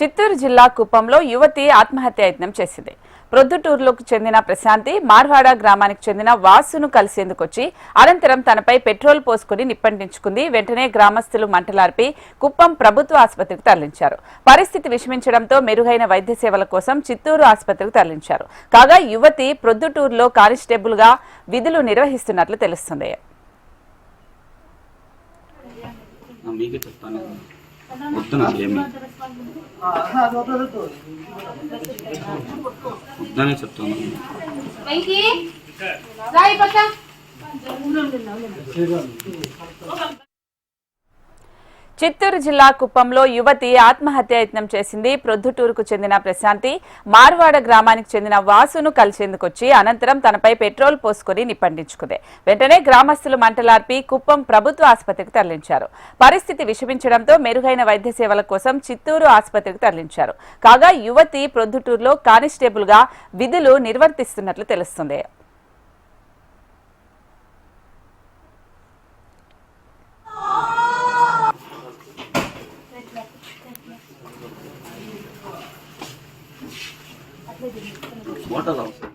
చిత్తూరు జిల్లా కుప్పంలో యువతి ఆత్మహత్య యత్నం చేసింది. ప్రొద్దుటూరులోకి చెందిన ప్రశాంతి మార్వాడ గ్రామానికి చెందిన వాసును కలిసేందుకొచ్చి అనంతరం తనపై పెట్రోల్ పోసుకుని నిప్పంటించుకుంది. వెంటనే గ్రామస్తులు మంటలార్పి కుప్పం ప్రభుత్వ ఆసుపత్రికి తరలించారు. పరిస్థితి విషమించడంతో మెరుగైన వైద్య సేవల కోసం చిత్తూరు ఆసుపత్రికి తరలించారు. కాగా యువతి ప్రొద్దుటూరులో కానిస్టేబుల్ గా విధులు నిర్వహిస్తున్నట్లు తెలుస్తుంది. చిత్తూరు జిల్లా కుప్పంలో యువతి ఆత్మహత్య యత్నం చేసింది. ప్రొద్దుటూరుకు చెందిన ప్రశాంతి మార్వాడ గ్రామానికి చెందిన వాసును కలిసేందుకొచ్చి అనంతరం తనపై పెట్రోల్ పోసుకుని నిప్పంటించుకుంది. వెంటనే గ్రామస్తులు మంటలార్పి కుప్పం ప్రభుత్వ ఆసుపత్రికి తరలించారు. పరిస్థితి విషమించడంతో మెరుగైన వైద్య సేవల కోసం చిత్తూరు ఆసుపత్రికి తరలించారు. కాగా యువతి ప్రొద్దుటూరులో కానిస్టేబుల్ గా విధులు నిర్వర్తిస్తున్నట్లు తెలుస్తుంది. What are those?